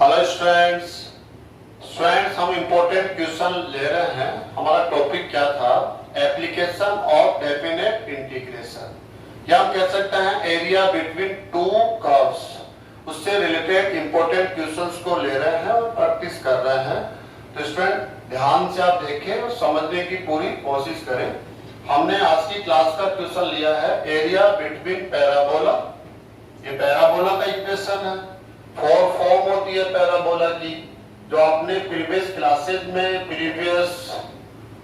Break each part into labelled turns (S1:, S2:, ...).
S1: Hello students. हम important question ले रहे हैं। हमारा टॉपिक क्या था? एप्लीकेशन ऑफ डेफिनेट इंटीग्रेशन, या हम कह सकते हैं एरिया बिटवीन टू कर्व्स। उससे रिलेटेड इम्पोर्टेंट क्वेश्चंस को ले रहे हैं और प्रैक्टिस कर रहे हैं। तो स्टूडेंट ध्यान से आप देखें और समझने की पूरी कोशिश करें। हमने आज की क्लास का क्वेश्चन लिया है एरिया बिटवीन पैराबोला। ये पैराबोला का इक्वेशन है। फोर फॉर्म होती है पैराबोला की, जो आपने प्रीवियस क्लासेज में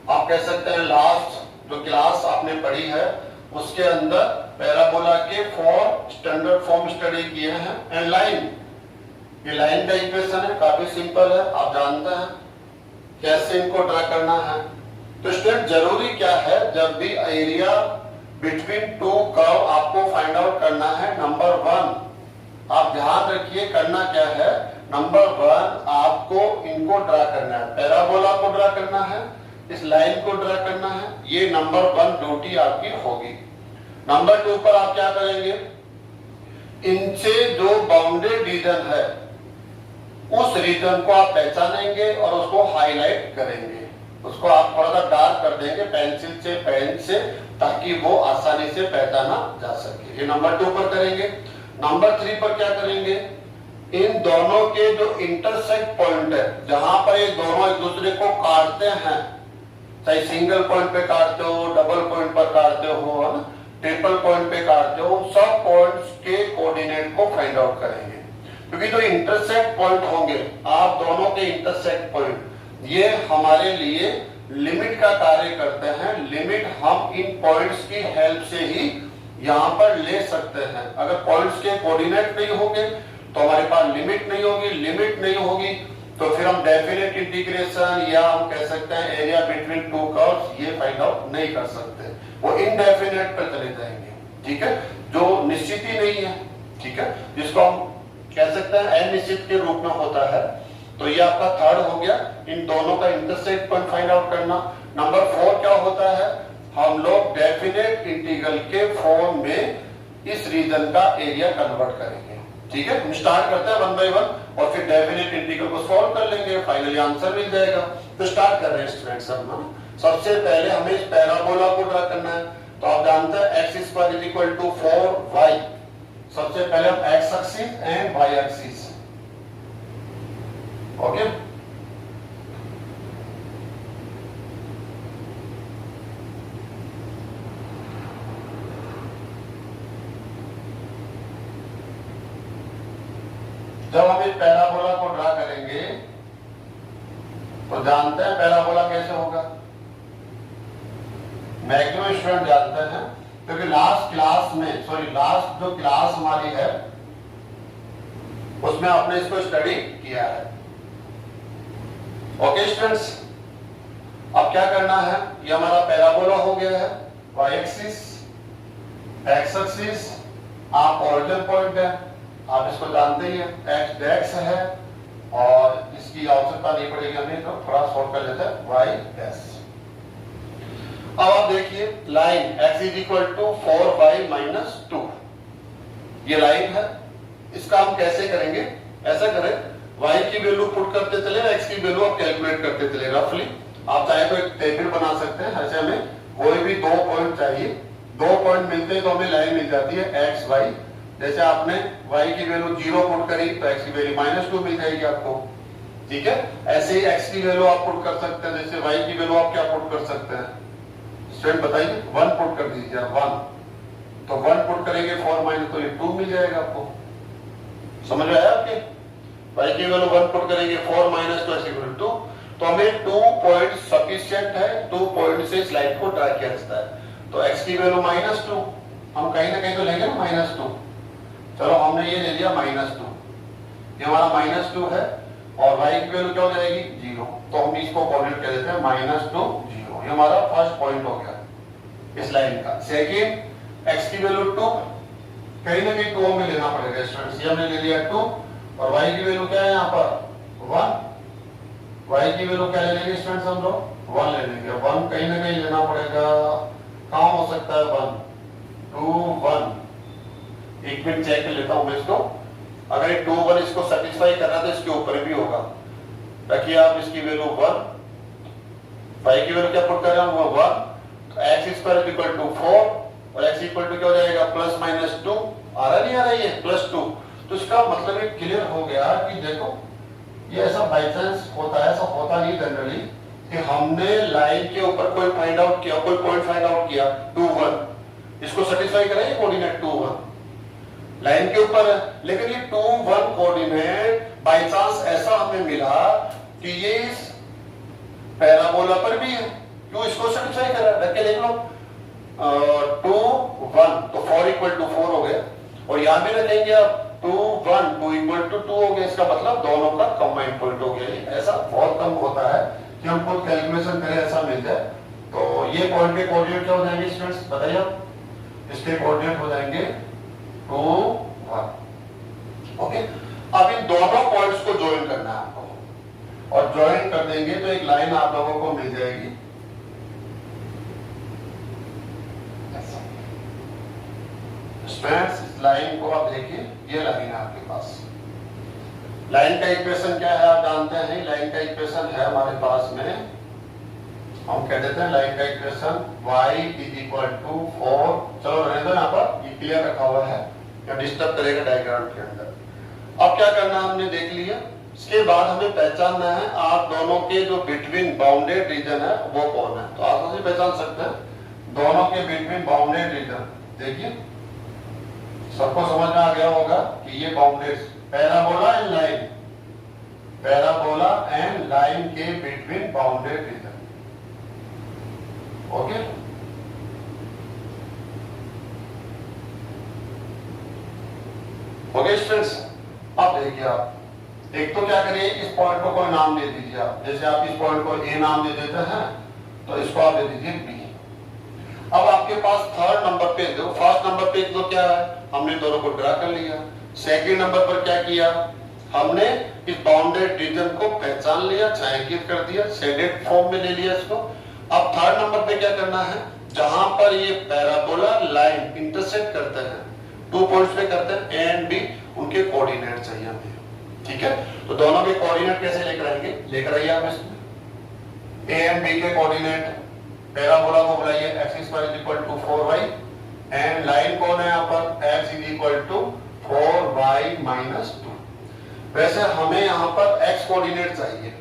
S1: आप कह सकते हैं लास्ट जो क्लास आपने पढ़ी है उसके अंदर पैराबोला के फोर स्टैंडर्ड फॉर्म स्टडी किए हैं। एंड लाइन, ये लाइन का इक्वेशन है, काफी सिंपल है, आप जानते हैं कैसे इनको ड्रा करना है। तो स्टूडेंट जरूरी क्या है, जब भी एरिया बिटवीन टू कर्व आपको फाइंड आउट करना है, नंबर वन आप ध्यान रखिए करना क्या है। नंबर वन आपको इनको ड्रा करना है, पैराबोला को ड्रा करना है, इस लाइन को ड्रा करना है। ये नंबर वन ड्यूटी आपकी होगी। नंबर टू पर आप क्या करेंगे, इनसे जो बाउंडेड रीजन है उस रीजन को आप पहचानेंगे और उसको हाईलाइट करेंगे। उसको आप थोड़ा सा डार्क कर देंगे पेंसिल से, पेन से, ताकि वो आसानी से पहचाना जा सके। ये नंबर टू पर करेंगे। नंबर थ्री पर क्या करेंगे, इन दोनों के जो इंटरसेक्ट पॉइंट है, जहां पर ये दोनों एक दूसरे को काटते हैं, चाहे सिंगल पॉइंट पे काटते हो, डबल पॉइंट पर काटते हो, है ना, ट्रिपल पॉइंट पे काटते हो, सब पॉइंट्स के कोऑर्डिनेट को फाइंड आउट करेंगे। क्योंकि जो इंटरसेक्ट पॉइंट होंगे, आप दोनों के इंटरसेक्ट पॉइंट, ये हमारे लिए लिमिट का कार्य करते हैं। लिमिट हम इन पॉइंट्स की हेल्प से ही यहाँ पर ले सकते हैं। अगर पॉइंट्स के कोऑर्डिनेट नहीं होंगे तो हमारे पास लिमिट नहीं होगी। लिमिट नहीं होगी तो फिर हम डेफिनेट इंटीग्रेशन या हम कह सकते हैं एरिया बिटवीन टू कर्व्स ये फाइंड आउट नहीं कर सकते, वो इनडेफिनेट पर चले जाएंगे। ठीक है, जो निश्चित ही नहीं है, ठीक है, जिसको हम कह सकते हैं अनिश्चित के रूप में होता है। तो ये आपका थर्ड हो गया, इन दोनों का इंटरसेक्ट पॉइंट फाइंड आउट करना। नंबर फोर क्या होता है, हम लोग डेफिनेट इंटीग्रल के फॉर्म में इस रीजन का एरिया कन्वर्ट करेंगे। ठीक है, हम स्टार्ट करते हैं वन बाय वन और फिर डेफिनेट इंटीग्रल को सॉल्व कर लेंगे, फाइनली आंसर मिल जाएगा। तो स्टार्ट कर रहे हैं स्टूडेंट्स हम। सबसे पहले हमें इस पैराबोला को ड्रा करना है। तो आप जानते हैं x² = 4y। सबसे पहले हम x axis and y axis, okay. जब हम इस पैराबोला को ड्रा करेंगे तो जानते हैं पैराबोला कैसे होगा, मैक्सिमम स्टूडेंट जानते हैं, क्योंकि लास्ट जो क्लास हमारी है उसमें आपने इसको स्टडी किया है। ओके स्टूडेंट्स, अब क्या करना है, ये हमारा पैराबोला हो गया है, y एक्सिस, x एक्सिस, आप ओरिजिन पॉइंट है, आप इसको जानते ही हैं, x डैश है और इसकी आवश्यकता नहीं पड़ेगी हमें, तो थोड़ा शॉर्ट कर लेते हैं y डैश। अब आप देखिए लाइन x = 4y - 2, ये लाइन है। इसका हम कैसे करेंगे, ऐसा करें, y की वैल्यू पुट करते चले, x की वैल्यू आप कैलकुलेट करते चले रफली। आप चाहे तो एक टेबल बना सकते हैं। ऐसे हमें कोई भी दो पॉइंट चाहिए, दो पॉइंट मिलते हैं तो हमें लाइन मिल जाती है x y। जैसे आपने y की वैल्यू 0 पुट करी तो x की वैल्यू -2 मिल जाएगी आपको। ठीक है, ऐसे ही x की वैल्यू आप पुट कर सकते हैं। जैसे y की वैल्यू आप क्या पुट कर सकते हैं स्टूडेंट बताइए, 1 पुट कर दीजिए, 1, तो 1 पुट करेंगे 4 - तो ये 2 मिल जाएगा आपको। समझ में आया आपके? y की वैल्यू 1 पुट करेंगे 4 - 2 = 2, तो हमें 2 पॉइंट सफिशिएंट है, 2 पॉइंट से स्लाइड को ड्रा किया जाता है। तो x की वैल्यू -2, हम कहीं ना कहीं तो लेंगे ना -2। चलो हमने ये ले लिया -2, ये हमारा -2 है और y की वैल्यू क्या हो जाएगी 0, तो हम इसको कोऑर्डिनेट कर देते हैं -2 0। ये हमारा फर्स्ट पॉइंट हो गया इस लाइन का। सेकंड, x की वैल्यू 2, कहीं ना कहीं 2 में लेना पड़ेगा स्टूडेंट्स। ये हमने ले लिया 2 और y की वैल्यू क्या है यहाँ पर 1। y की वैल्यू क्या ले लेंगे स्टूडेंट्स, हम लोग 1 ले लेंगे। 1 कहीं ना कहीं लेना पड़ेगा, कहाँ हो सकता है 1, 2 1, एक मिनट चेक कर लेता हूं मैं इसको। अगर ये 2 1 इसको सेटिस्फाई कर रहा है तो इसके ऊपर भी होगा। रखिए आप इसकी वैल्यू 1, y की वैल्यू क्या पुट कर रहे हैं वो 1, तो x² = 4 और x इक्वल टू क्या हो जाएगा +-2। आ रहा नहीं आ रहा ये +2। तो इसका मतलब ये क्लियर हो गया कि देखो ये ऐसा बाई चांस होता है, ऐसा होता नहीं जनरली कि हमने लाइन के ऊपर कोई फाइंड आउट किया, कोई पॉइंट फाइंड आउट किया 2 1, इसको सेटिस्फाई करेंगे कोऑर्डिनेट 2 1 लाइन के ऊपर है, लेकिन ये 2 1 कोऑर्डिनेट बाय चांस ऐसा हमें मिला कि ये इस पैराबोला पर भी है, क्यों इसको सेटिस्फाई कर रहा है। रख के देख लो 2 1 तो 4 = 4 हो गया, और यहां भी रखेंगे आप 2 1 2 = 2 हो गया। इसका मतलब दोनों का कंबाइंड पॉइंट हो गया। ऐसा बहुत कम होता है कि हम खुद कैलकुलेशन करें ऐसा मिल जाए। तो ये पॉइंट के कोऑर्डिनेट क्या हो जाएंगे स्टूडेंट्स बताइए आप? इसके कोऑर्डिनेट हो जाएंगे 2 1। ओके, अब इन दोनों पॉइंट्स को ज्वाइन करना है आपको, और ज्वाइन कर देंगे तो एक लाइन आप लोगों को मिल जाएगी। स्टूडेंट्स इस लाइन को आप देखिए, ये लाइन है आपके पास। लाइन का इक्वेशन क्या है आप जानते हैं? लाइन का इक्वेशन है हमारे पास में, हम कह देते हैं लाइन का इक्वेशन y = 4। चलो रहने दो, यहाँ पर ये क्लियर रखा हुआ है, क्या डिस्टर्ब करेगा डायग्राम के अंदर। अब क्या करना हमने देख लिया, इसके बाद हमें पहचानना है आप दोनों के जो बिटवीन बाउंडेड रीजन है वो कौन है। तो आसानी से पहचान सकते हैं दोनों के बिटवीन बाउंडेड रीजन। देखिए सबको समझ में आ गया होगा कि ये bounded parabola and line, parabola and line के between bounded region. Okay, okay students, अब देखिए आप एक तो क्या करिए, इस पॉइंट को कोई नाम दे दीजिए आप। जैसे आप इस पॉइंट को ए नाम दे देते हैं तो इसको आप दे दीजिए बी। अब आपके पास थर्ड नंबर पे दो, फर्स्ट नंबर पे तो क्या है, हमने दोनों को ड्रा कर लिया। सेकंड नंबर पर क्या किया, हमने इस बाउंडेड रीजन को पहचान लिया, छायांकित कर दिया, शेडेड फॉर्म में ले लिया इसको। अब थर्ड नंबर पे क्या करना है, जहां पर ये पैराबोला लाइन इंटरसेक्ट करते हैं, 2 पॉइंट्स पे करते हैं ए एंड बी, उनके कोऑर्डिनेट चाहिए हमें। ठीक है, तो दोनों के कोऑर्डिनेट कैसे लेकर आएंगे, लेकर आइए आप इसमें ए एंड बी के कोऑर्डिनेट। पैराबोला को बुलाइए x² = 4y एंड लाइन कौन है यहाँ पर, x = 4y - 2। वैसे हमें यहाँ पर x कोऑर्डिनेट चाहिए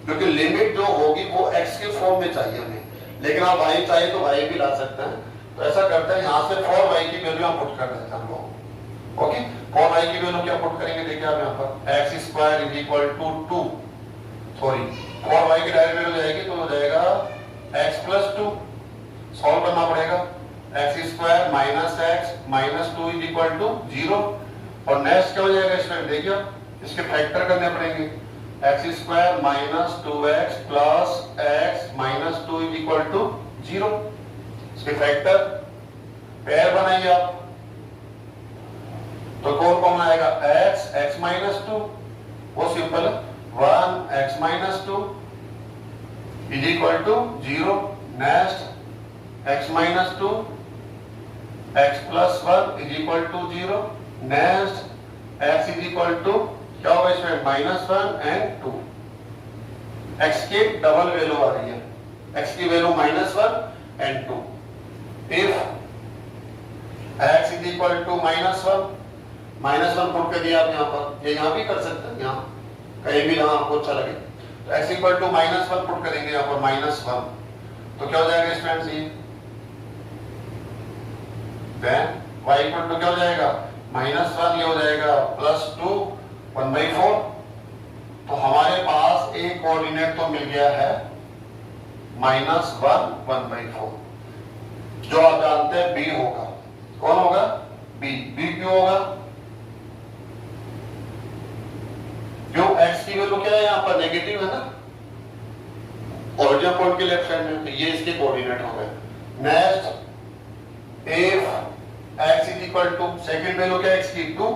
S1: क्योंकि लिमिट जो होगी वो x के फॉर्म में चाहिए हमें, लेकिन आप y चाहिए तो y भी ला सकते हैं। तो ऐसा करते हैं, यहाँ से 4y की वैल्यू हम पुट कर देते हैं हम लोग। ओके, 4y की वैल्यू क्या पुट करेंगे, देखिए आप यहाँ पर x² = 2, सॉरी 4y की डायरेक्ट वैल्यू जाएगी तो हो जाएगा x + 2। सॉल्व करना पड़ेगा, x² - x - 2 = 0। और नेक्स्ट क्या हो जाएगा इसमें, देखिए इसके फैक्टर करने पड़ेंगे, x² - 2x + x - 2 = 0। इसके फैक्टर पेयर बनाइए आप, तो कौन कौन आएगा, x - 2, वो सिंपल है, 1x - 2 = 0। Next x - 2 x + 1 = 0। Next x क्या होगा इसमें, -1 and 2। x की डबल वैल्यू आ रही है, x की value -1 and 2। If x = -1 put कर दिया आप यहाँ पर, ये यहाँ भी कर सकते हैं, यहाँ कहीं भी जहाँ आपको अच्छा लगे। तो x = -1 पुट करेंगे यहाँ पर -1, तो क्या हो जाएगा स्टूडेंट्स ये, देन y = क्या हो जाएगा, -1, ये हो जाएगा +2 1/4। तो हमारे पास एक कोऑर्डिनेट तो मिल गया है -1 1/4, जो आप जानते हैं b होगा। कौन होगा, b। b क्यों होगा, क्यों, x की वैल्यू क्या है यहाँ पर, नेगेटिव है ना, ओरिजिन पॉइंट के लेफ्ट साइड में, तो ये इसके कोऑर्डिनेट हो गए। Next if x = second value क्या है x की, 2,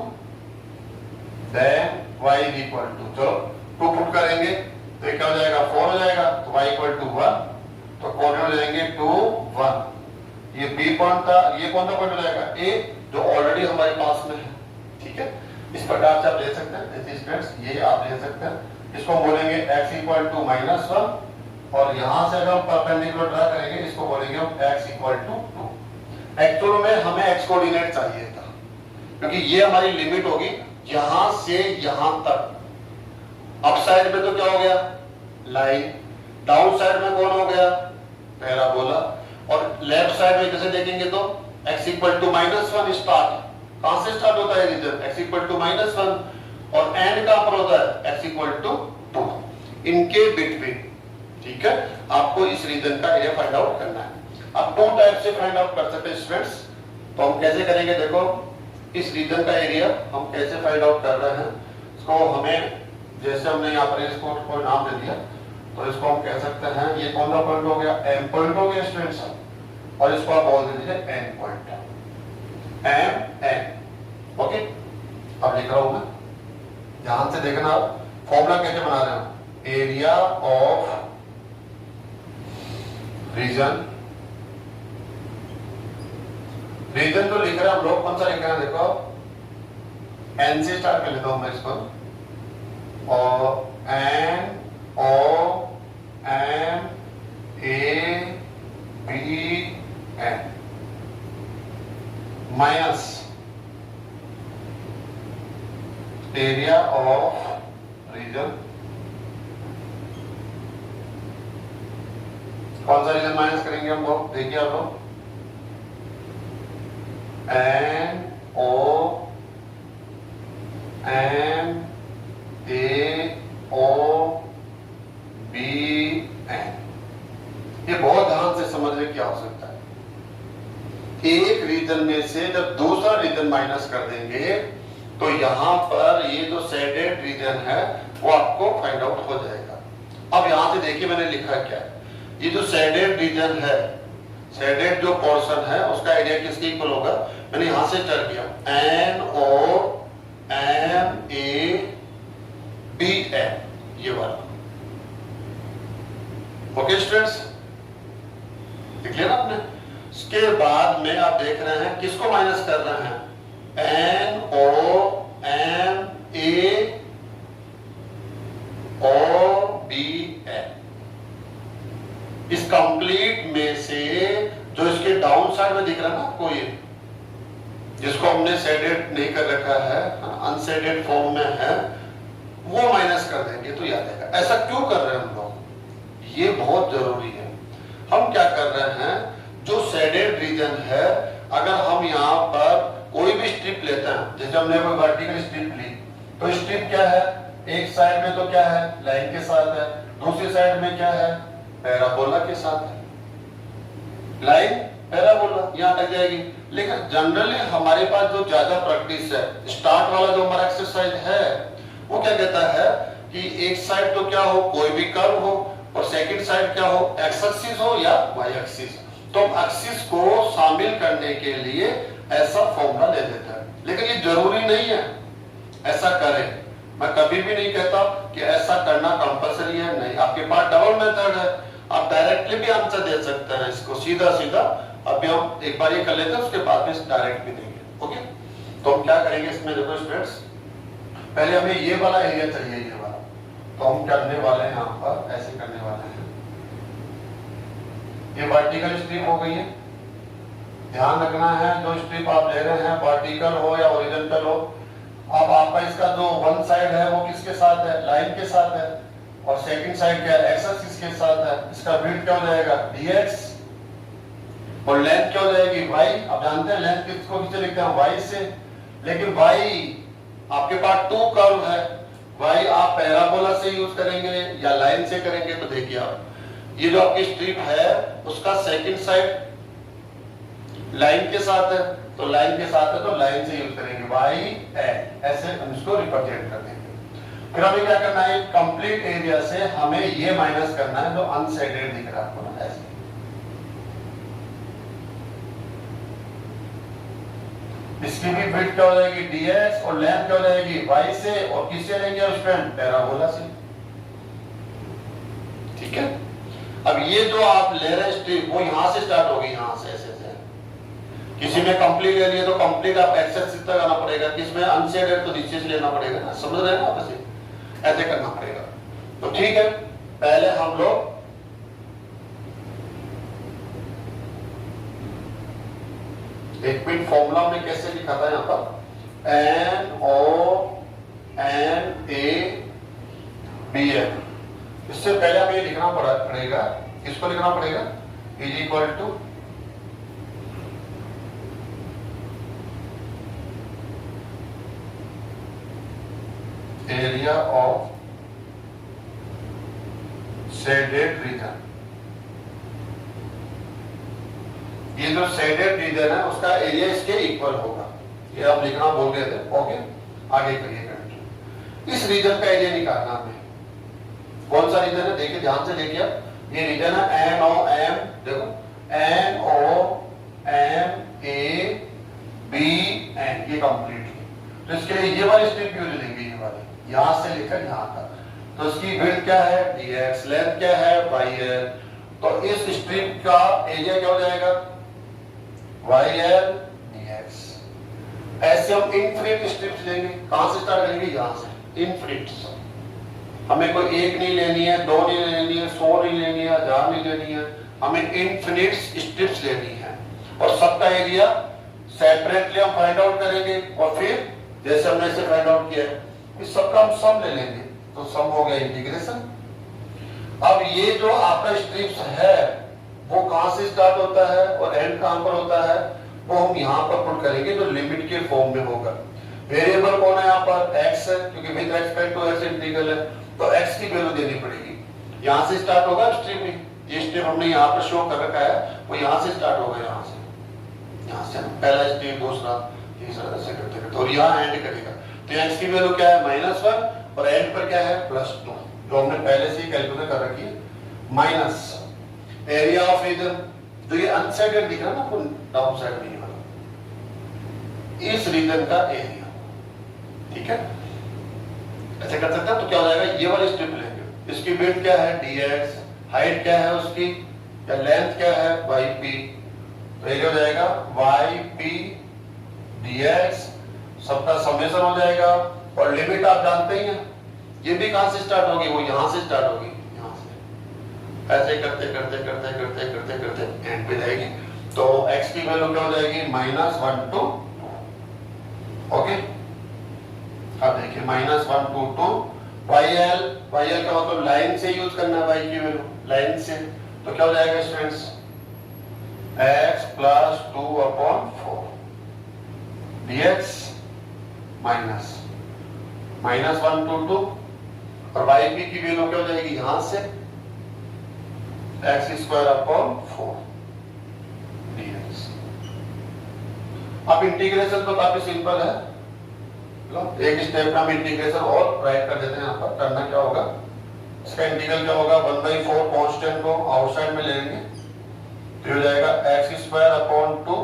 S1: देन y = चलो 2 पुट करेंगे तो क्या हो जाएगा, 4 हो जाएगा, तो y = 1, तो कोऑर्डिनेट हो जाएंगे 2 1। ये b पॉइंट था, ये कौन सा पॉइंट हो जाएगा, a, जो ऑलरेडी हमारे पास में है। ठीक है, इस प्रकार से आप ले सकते हैं स्टूडेंट्स, ये आप ले सकते हैं। इसको बोलेंगे x इक्वल टू -1 और यहां से अगर हम परपेंडिकुलर ड्रा करेंगे इसको बोलेंगे हम x इक्वल टू 2। एक्चुअल में हमें x कोऑर्डिनेट चाहिए था क्योंकि ये हमारी लिमिट होगी यहां से यहां तक। अप साइड में तो क्या हो गया, लाइन, डाउन साइड में कौन हो गया, पैराबोला, और लेफ्ट साइड में जैसे देखेंगे तो x इक्वल टू -1 स्टार्ट, कहां से स्टार्ट होता है रीजन, x इक्वल टू -1 और एंड कहां पर होता है x इक्वल टू 2, इनके बिटवीन। ठीक है, आपको इस रीजन का एरिया फाइंड आउट करना है। अब टू टाइप से फाइंड आउट कर सकते हैं स्टूडेंट्स, तो हम कैसे करेंगे, देखो इस रीजन का एरिया हम कैसे फाइंड आउट कर रहे हैं। इसको हमें जैसे हमने यहाँ पर इसको कोई नाम दे दिया तो इसको हम कह सकते हैं ये कौन सा पॉइंट हो गया, एम पॉइंट हो गया स्टूडेंट्स, और इसको आप बोल दीजिए N point, M N. Okay, अब लिख रहा हूं मैं, ध्यान से देखना आप फॉर्मूला कैसे बना रहे हो, एरिया ऑफ रीजन, रीजन जो लिख रहे हैं हम लोग कौन सा लिख रहे हैं, देखो एन से स्टार्ट कर लेता हूं मैं इसको, और N O M A B N minus area of region, कौन सा रीजन माइनस करेंगे हम लोग, देखिए आप लोग, N O M A O B N. ये बहुत ध्यान से समझने की आवश्यकता है। एक रीजन में से जब दूसरा रीजन माइनस कर देंगे तो यहां पर ये जो शेडेड रीजन है वो आपको फाइंड आउट हो जाएगा। अब यहां से देखिए मैंने लिखा क्या है, ये जो शेडेड रीजन है, शेडेड जो पोर्शन है उसका एरिया किसके इक्वल होगा, मैंने यहां से चल किया N O M A B N, ये वाला। ओके स्टूडेंट्स, देख लिया ना आपने। इसके बाद में आप देख रहे हैं किसको माइनस कर रहे हैं, N O M A O B N. इस कंप्लीट में से जो इसके डाउन साइड में दिख रहा है ना आपको, ये जिसको हमने शेडेड नहीं कर रखा है, अनशेडेड फॉर्म में है, वो माइनस कर देंगे तो याद आएगा। ऐसा क्यों कर रहे हैं हम लोग, ये बहुत जरूरी है। हम क्या कर रहे हैं, जो शेडेड रीजन है, अगर हम यहाँ पर कोई भी स्ट्रिप लेते हैं, जैसे हमने कोई वर्टिकल स्ट्रिप ली, तो स्ट्रिप क्या है, एक साइड में तो क्या है, लाइन के साथ है, दूसरी साइड में क्या है, पैराबोला के साथ है। लाइन पैराबोला यहाँ तक जाएगी, लेकिन जनरली हमारे पास जो ज्यादा प्रैक्टिस है, स्टार्ट वाला जो हमारा एक्सरसाइज है, वो क्या कहता है कि एक साइड तो क्या हो, कोई भी कर्व हो, और सेकंड साइड क्या हो, एक्स एक्सिस हो या वाई एक्सिस। तो एक्सिस को शामिल करने के लिए ऐसा फॉर्मूला ले देता है, लेकिन ये जरूरी नहीं है ऐसा करें। मैं कभी भी नहीं कहता कि ऐसा करना कंपलसरी है, नहीं। आपके पास डबल मेथड है, आप डायरेक्टली भी आंसर दे सकते हैं इसको सीधा सीधा। अभी हम एक बार ये कर लेते हैं, उसके बाद में डायरेक्ट भी देंगे। ओके, तो हम क्या करेंगे इसमें, देखो स्टूडेंट्स, पहले हमें ये वाला एरिया चाहिए, ये वाला, तो हम करने वाले हैं, यहाँ पर ऐसे करने वाले हैं। ये वर्टिकल स्ट्रिप हो गई है, ध्यान रखना है जो स्ट्रिप आप ले रहे हैं, वर्टिकल हो या हॉरिजॉन्टल हो। अब आपका इसका जो वन साइड है वो किसके साथ है, लाइन के साथ है, और सेकंड साइड क्या है, एक्स एक्सिस के साथ है। इसका विड्थ क्या हो जाएगा, dx, और लेंथ क्या हो जाएगी, y। आप जानते हैं लेंथ किसको किससे लिखते हैं, y से, लेकिन y आपके पास टू कर्व है, y आप पैराबोला से यूज करेंगे या लाइन से करेंगे। तो देखिए आप, ये जो आपकी स्ट्रिप है उसका सेकंड साइड लाइन के साथ है, तो लाइन के साथ है तो लाइन से यूज करेंगे, y n, ऐसे हम इसको रिप्रेजेंट कर देंगे। फिर हमें क्या करना है, कंप्लीट एरिया से हमें ये माइनस करना है जो अनशेडेड दिख रहा है आपको ना, ऐसे। इसकी भी विड्थ क्या हो जाएगी, dx, और लेंथ क्या हो जाएगी, y से, और किससे लेंगे स्टूडेंट, पैराबोला से। ठीक है, अब ये जो आप ले रहे हैं स्ट्रिप, वो यहां से स्टार्ट होगी, यहां से ऐसे से, किसी में कंप्लीट ले लिए तो कंप्लीट आप एक्सेस इतना करना पड़ेगा, किसमें अनशेडेड तो नीचे से लेना पड़ेगा ना, समझ रहे हैं ना आप? ऐसे करना पड़ेगा। तो ठीक है, पहले हम लोग एक मिनट फॉर्मूला में कैसे लिखा था यहां पर, NONABN। इससे पहले हमें लिखना पड़ेगा, किसको लिखना पड़ेगा, is equal to area of shaded region. ये जो शेडेड रीजन है उसका एरिया इसके इक्वल होगा, ये आप लिखना भूल गए थे। ओके, आगे करिए। इस रीजन का एरिया निकालना हमें। कौन सा रीजन है, देखिए ध्यान से देखिए, ये रीजन है NOM, देखो NOMABN, ये कंप्लीट। तो इसके लिए ये वाली स्ट्रिप यूज लेंगे, ये वाली यहां से लेकर यहां तक। तो इसकी विड्थ क्या है dx, लेंथ क्या है yl। तो इस स्ट्रिप का एरिया क्या हो जाएगा yl dx। ऐसे हम इनफिनिट स्ट्रिप्स लेंगे। कहां से स्टार्ट करेंगे, यहां से इनफिनिट। हमें कोई एक नहीं लेनी है, दो नहीं लेनी है, 100 नहीं लेनी है, 1000 नहीं लेनी है, हमें इनफिनिट स्ट्रिप्स लेनी है। और सबका एरिया सेपरेटली हम फाइंड आउट करेंगे, और फिर जैसे हमने इसे फाइंड आउट किया है, इस सबका हम सम ले लेंगे। तो सम हो गया इंटीग्रेशन। अब ये जो आपका स्ट्रिप्स है वो कहां से स्टार्ट होता है और एंड कहां पर होता है, वो हम यहां पर पुट करेंगे, जो लिमिट के फॉर्म में होगा। वेरिएबल कौन है यहाँ पर, x है, क्योंकि with respect to x integral है, तो x की वैल्यू देनी पड़ेगी। यहां से स्टार्ट होगा स्ट्रिप में, ये स्ट्रिप हमने यहाँ पर शो कर रखा है, वो यहां से स्टार्ट होगा, यहाँ से पहला स्ट्रिप, दूसरा, तीसरा, ऐसे करते करते, और यहाँ एंड करेगा। तो x की वैल्यू क्या है -1, और एंड पर क्या है +2, जो हमने पहले से ही कैलकुलेट कर रखी है। माइनस एरिया ऑफ रीजन, तो ये अनसाइडेड दिख रहा है ना, डाउन साइड नहीं वाला, इस रीजन का एरिया। ठीक है, ऐसे कर सकते हैं। तो क्या हो जाएगा, ये वाली स्ट्रिप लेंगे, इसकी विड्थ क्या है dx, हाइट क्या है उसकी, या लेंथ क्या है yp, तो ये हो जाएगा yp dx, सबका समेशन हो जाएगा। और लिमिट आप जानते ही हैं, ये भी कहां से स्टार्ट होगी, वो यहां से स्टार्ट होगी, यहां से ऐसे करते करते करते करते करते करते एंड पे जाएगी। तो x की वैल्यू क्या हो जाएगी, -1 to 2। ओके, अब देखिए -1 to 2, yl का मतलब लाइन से यूज करना है, y की वैल्यू लाइन से। तो क्या हो जाएगा स्टूडेंट्स, x + 2/4 dx -1 to 2, और yp की वैल्यू क्या हो जाएगी, यहां से x²/4 dx। अब इंटीग्रेशन तो काफी सिंपल है, एक स्टेप में हम इंटीग्रेशन और राइट कर देते हैं। यहाँ पर करना क्या होगा, इसका इंटीग्रल क्या होगा, 1/4 कांस्टेंट को आउटसाइड में लेंगे, तो हो जाएगा x²/2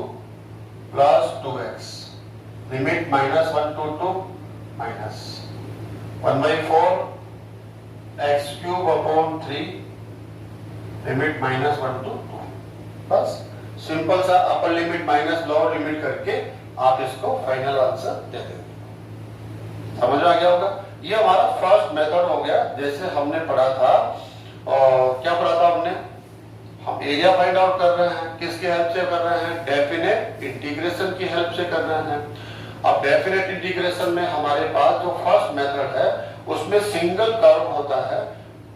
S1: + 2x, limit -1 to 2 -1/4 x³/3, limit -1 to 2। बस सिंपल सा upper limit minus lower limit करके आप इसको फाइनल आंसर दे देंगे। समझ में आ गया होगा। ये हमारा फर्स्ट मेथड हो गया, जैसे हमने पढ़ा था। और क्या पढ़ा था हमने, हम एरिया फाइंड आउट कर रहे हैं, किसके हेल्प से कर रहे हैं, डेफिनेट इंटीग्रेशन की हेल्प से कर रहे हैं। अब डेफिनेट इंटीग्रेशन में हमारे पास जो फर्स्ट मेथड है उसमें सिंगल कर्व होता है,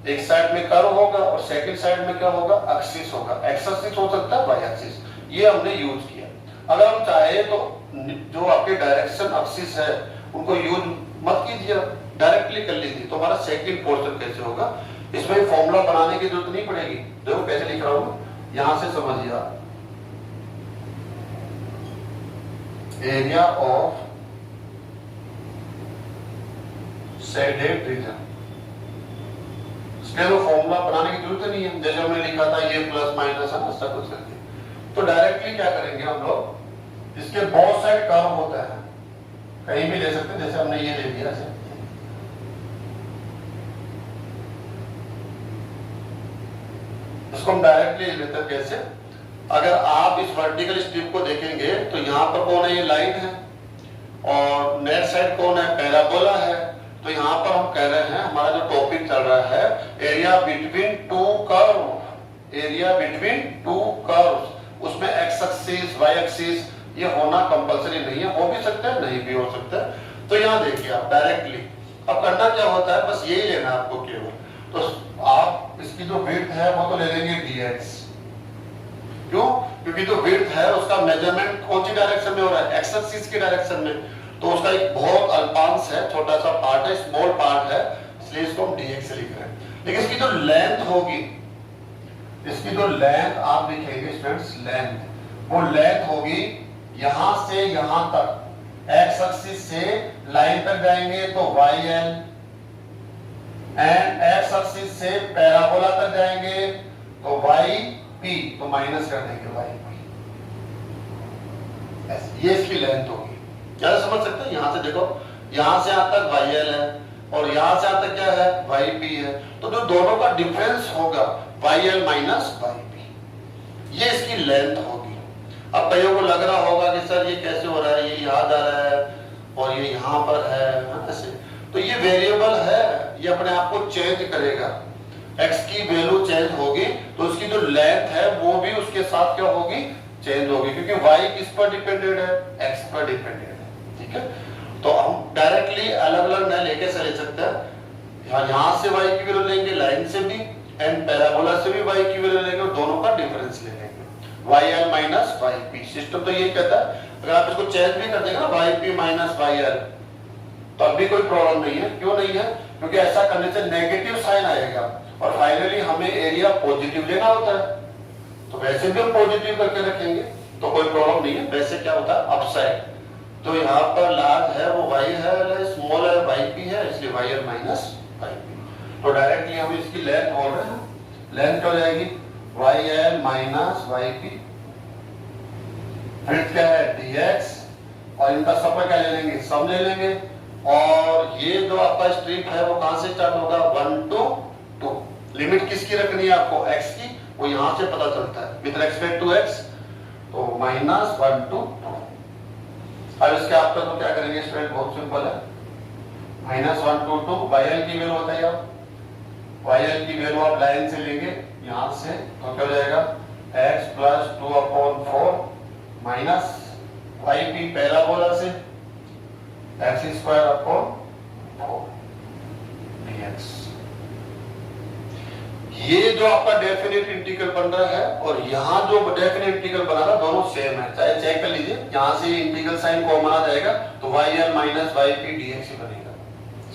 S1: एक साइड में कर्व होगा और सेकंड साइड में क्या होगा, एक्सिस होगा, एक्स एक्सिस हो सकता है, वाई एक्सिस, ये हमने यूज किया। अगर हम चाहे तो जो आपके डायरेक्शन एक्सिस है उनको यूज मत कीजिए, डायरेक्टली कर लीजिए। तो हमारा सेकंड पोर्शन कैसे होगा, इसमें फॉर्मूला बनाने की जरूरत नहीं पड़ेगी। देखो कैसे लिख रहा हूं, यहां से समझिए आप, एरिया ऑफ शेडेड रीजन, इसमें तो फॉर्मूला बनाने की जरूरत नहीं है, जैसे हमने लिखा था ये प्लस माइनस है, ऐसा कुछ करके। तो डायरेक्टली क्या करेंगे हम लोग, इसके बहुत साइड कर्व होता है, कहीं भी ले सकते हैं, जैसे हमने ये ले लिया ऐसे। इसको हम डायरेक्टली लेते हैं कैसे, अगर आप इस वर्टिकल स्ट्रिप को देखेंगे तो यहाँ पर कौन है, ये लाइन है, और नेट साइड कौन है, पैराबोला है। तो यहाँ पर हम कह रहे हैं हमारा जो टॉपिक चल रहा है area between two curve, area between two curves, उसमें एक्स एक्सिस वाई एक्सिस ये होना कंपलसरी नहीं है, हो भी सकता है नहीं भी हो सकता है। तो यहाँ देखिए आप डायरेक्टली अब करना क्या होता है, बस यही लेना है आपको केवल। तो आप इसकी जो विड्थ है वो तो ले लेंगे dx, क्यों, क्योंकि जो विड्थ है उसका मेजरमेंट कौन सी डायरेक्शन में हो रहा है, एक्स एक्सिस की डायरेक्शन में, तो उसका एक बहुत अल्पांश है, छोटा सा पार्ट है, स्मॉल पार्ट है, इसलिए इसको हम dx से लिख रहे हैं। लेकिन इसकी जो लेंथ होगी, इसकी जो लेंथ आप लिखेंगे स्टूडेंट्स, लेंथ, वो लेंथ होगी यहां से यहां तक, एक्स एक्सिस से लाइन तक जाएंगे तो YL, एंड एक्स एक्सिस से पैराबोला तक जाएंगे तो YP, तो माइनस कर देंगे YP, ये इसकी लेंथ होगी। क्या समझ सकते हैं, यहां से देखो, यहां से यहां तक YL है और यहां से यहां तक क्या है, YP है, तो जो दोनों का डिफरेंस होगा YL माइनस YP, ये इसकी लेंथ होगी। अब कईयों को लग रहा होगा कि सर ये कैसे हो रहा है, ये याद आ रहा है और ये यहाँ पर है ऐसे, तो ये वेरिएबल है, ये अपने आप को चेंज करेगा, x की वैल्यू चेंज होगी तो उसकी जो लेंथ है वो भी उसके साथ क्या होगी, चेंज होगी, क्योंकि y किस पर डिपेंडेंट है, x पर डिपेंडेंट है। ठीक है, तो हम डायरेक्टली अलग अलग न लेके चले सकते हैं, यहाँ से y की वैल्यू लेंगे, लाइन से भी एंड पैराबोला से भी y की वैल्यू लेंगे और दोनों का डिफरेंस ले लेंगे, YL माइनस YP। सिस्टम तो ये कहता है, अगर आप इसको चेंज भी कर देंगे ना YP माइनस YL, तब भी कोई प्रॉब्लम नहीं है। क्यों नहीं है, क्योंकि ऐसा करने से नेगेटिव साइन आएगा और फाइनली हमें एरिया पॉजिटिव लेना होता है, तो वैसे भी हम पॉजिटिव करके रखेंगे तो कोई प्रॉब्लम नहीं है। वैसे क्या होता है, अपसाइड, तो यहाँ पर लार्ज है वो YL है, स्मॉल है YP है, इसलिए YL माइनस YP। तो डायरेक्टली हम इसकी लेंथ बोल रहे हैं, लेंथ क्या हो जाएगी, YL माइनस YP, फिर क्या है dx, और इनका सब क्या ले लेंगे, सम ले लेंगे, और ये जो आपका स्ट्रिप है वो कहां से स्टार्ट होगा, 1 to 2, लिमिट किसकी रखनी है आपको, x की, वो यहां से पता चलता है विद रिस्पेक्ट टू x, तो -1 to 2। अब इसके आफ्टर तो क्या करेंगे स्टूडेंट, बहुत सिंपल है, -1 to 2, YL की वैल्यू बताइए आप, YL की वैल्यू आप लाइन से लेंगे यहां से, तो क्या हो जाएगा, x plus 2/4 minus YP parabola से x²/4 dx। ये जो आपका डेफिनेट इंटीग्रल बन रहा है और यहाँ जो डेफिनेट इंटीग्रल बना रहा है दोनों सेम है, चाहे चेक कर लीजिए, यहाँ से इंटीग्रल साइन कॉमन आ जाएगा तो YL माइनस YP dx ही बनेगा,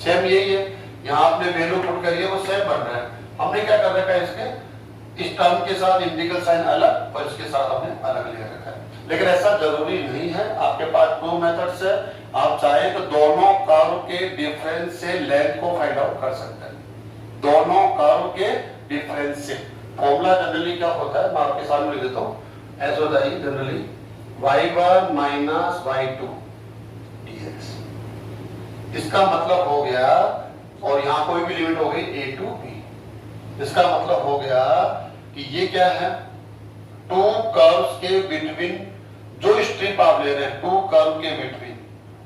S1: सेम यही है। यहाँ आपने वैल्यू पुट करिए वो सेम बन रहा है, हमने क्या कर रखा है, इसके इस टर्म के साथ इंटीग्रल साइन अलग और इसके साथ हमने अलग ले रखा है, लेकिन ऐसा जरूरी नहीं है, आपके पास 2 मेथड्स है, आप चाहे तो दोनों कर्व के डिफरेंस से लेंथ को फाइंड आउट कर सकते हैं, दोनों कर्व के डिफरेंस से। फॉर्मूला जनरली क्या होता है, मैं आपके सामने लिख देता हूँ, ऐसा होता है generally y1 minus y2 dx, इसका मतलब हो गया, और यहाँ कोई भी लिमिट हो गई a to b, इसका मतलब हो गया कि ये क्या है, 2 कर्व्स के बिटवीन जो स्ट्रिप आप ले रहे हैं, 2 कर्व के बिटवीन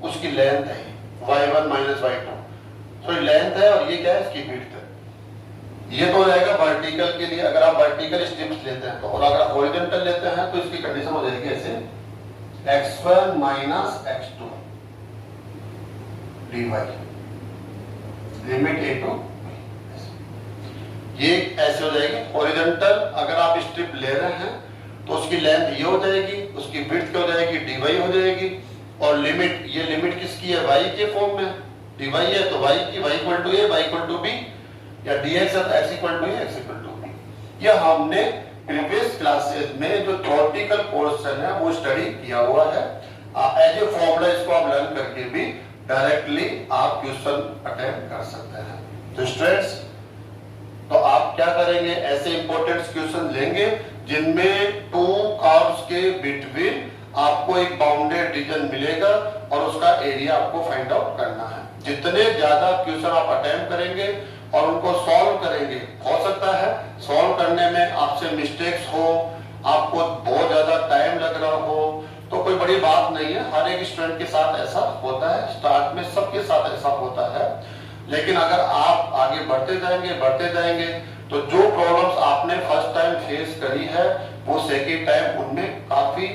S1: उसकी लेंथ है y1 माइनस y2, तो लेंथ है और ये क्या है, इसकी विड्थ है। ये तो हो जाएगा वर्टिकल के लिए, अगर आप वर्टिकल स्ट्रिप्स लेते हैं तो, और अगर हॉरिजॉन्टल लेते हैं तो इसकी कंडीशन हो जाएगी ऐसे, x1 minus x2 dy, limit a to, ये ऐसे हो जाएगी हॉरिजॉन्टल। अगर आप स्ट्रिप ले रहे हैं तो उसकी लेंथ ये हो जाएगी, उसकी विड्थ क्या हो जाएगी, dy हो जाएगी, और लिमिट, ये लिमिट किसकी है, y के फॉर्म में, dy है तो y की, y equal to a, y equal to b, या dx है तो x equal to a, x equal to b। ये हमने प्रीवियस क्लासेस में जो थ्योरेटिकल पोर्शन है वो स्टडी किया हुआ है, एज ए फॉर्मूला इसको आप लर्न करके भी डायरेक्टली आप क्वेश्चन अटेम्प्ट कर सकते हैं। तो स्टूडेंट्स, तो आप क्या करेंगे, ऐसे इंपॉर्टेंट क्वेश्चन लेंगे जिनमें 2 कर्व्स के बिटवीन आपको एक बाउंडेड रीजन मिलेगा और उसका एरिया आपको फाइंड आउट करना है। जितने ज्यादा क्वेश्चन आप अटेम्प्ट करेंगे और उनको सॉल्व करेंगे, हो सकता है सॉल्व करने में आपसे मिस्टेक्स हो, आपको बहुत ज्यादा टाइम लग रहा हो तो कोई बड़ी बात नहीं है, हर एक स्टूडेंट के साथ ऐसा होता है, स्टार्ट में सबके साथ ऐसा होता है। लेकिन अगर आप आगे बढ़ते जाएंगे तो जो प्रॉब्लम्स आपने फर्स्ट टाइम फेस करी है वो सेकेंड टाइम उनमें काफी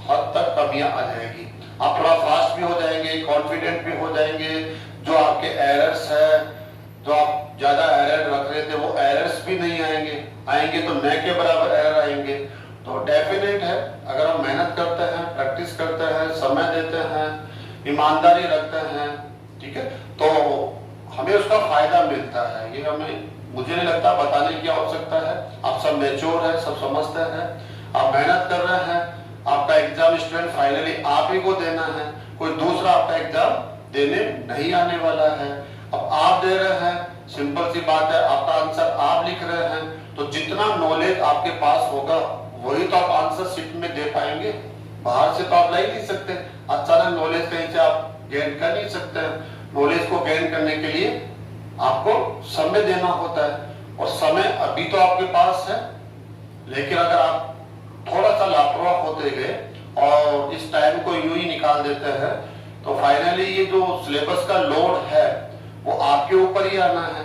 S1: हद तक कमियां आ जाएगी। आप थोड़ा फास्ट भी हो जाएंगे, कॉन्फिडेंट भी हो जाएंगे। जो आपके एरर्स है, जो आप ज्यादा एरर रख रहे थे वो एरर्स भी नहीं आएंगे तो न के बराबर एरर आएंगे। तो डेफिनेट है, अगर हम मेहनत करते हैं, प्रैक्टिस करते हैं, समय देते हैं, ईमानदारी रखते हैं, ठीक है, तो हमें उसका फायदा मिलता है। ये हमें, मुझे नहीं लगता बताने की आवश्यकता है। आप सब मैच्योर है, सब समझते हैं, आप मेहनत कर रहे हैं। आपका एग्जाम स्टूडेंट फाइनली आप ही को देना है, कोई दूसरा आपका एग्जाम देने नहीं आने वाला है। अब आप दे रहे हैं, सिंपल सी बात है, आपका आंसर आप लिख रहे हैं, तो जितना नॉलेज आपके पास होगा वही तो आप आंसर शीट में दे पाएंगे। बाहर से तो आप ला ही नहीं सकते, अचानक नॉलेज कहीं से आप गेन कर नहीं सकते। नॉलेज को गेन करने के लिए आपको समय देना होता है, और समय अभी तो आपके पास है, लेकिन अगर आप थोड़ा सा लापरवाह होते गए और इस टाइम को यूं ही निकाल देते हैं तो फाइनली ये जो सिलेबस का लोड है वो आपके ऊपर ही आना है।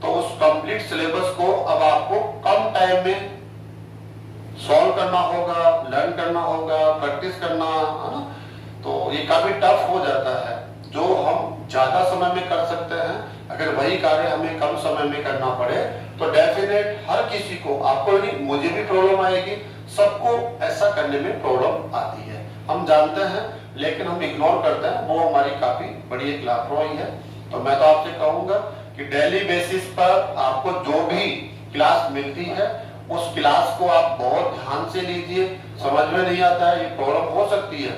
S1: तो उस कंप्लीट सिलेबस को अब आपको कम टाइम में सॉल्व करना होगा, लर्न करना होगा, प्रैक्टिस करना है ना, तो ये काफी टफ हो जाता है। जो हम ज्यादा समय में कर सकते हैं, अगर वही कार्य हमें कम समय में करना पड़े तो डेफिनेट हर किसी को, आपको नहीं, मुझे भी प्रॉब्लम आएगी, सबको ऐसा करने में प्रॉब्लम आती है, हम जानते हैं, लेकिन हम इग्नोर करते हैं। वो हमारी काफी बड़ी एक लापरवाही है। तो मैं तो आपसे कहूंगा कि डेली बेसिस पर आपको जो भी क्लास मिलती है उस क्लास को आप बहुत ध्यान से लीजिए। समझ में नहीं आता है, ये प्रॉब्लम हो सकती है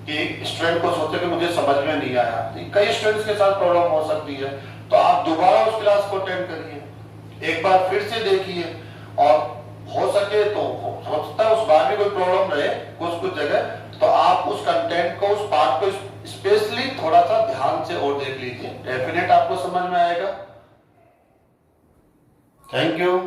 S1: कि स्टूडेंट को सोचे कि मुझे समझ में नहीं आया, कई स्टूडेंट्स के साथ प्रॉब्लम हो सकती है। तो आप दोबारा उस क्लास को अटेंड करिए, एक बार फिर से देखिए, और हो सके तो हो सकता है उस बार भी कोई प्रॉब्लम रहे कुछ जगह, तो आप उस कंटेंट को, उस पार्ट को स्पेशली थोड़ा सा ध्यान से और देख लीजिए, डेफिनेट आपको समझ में आएगा। Thank you.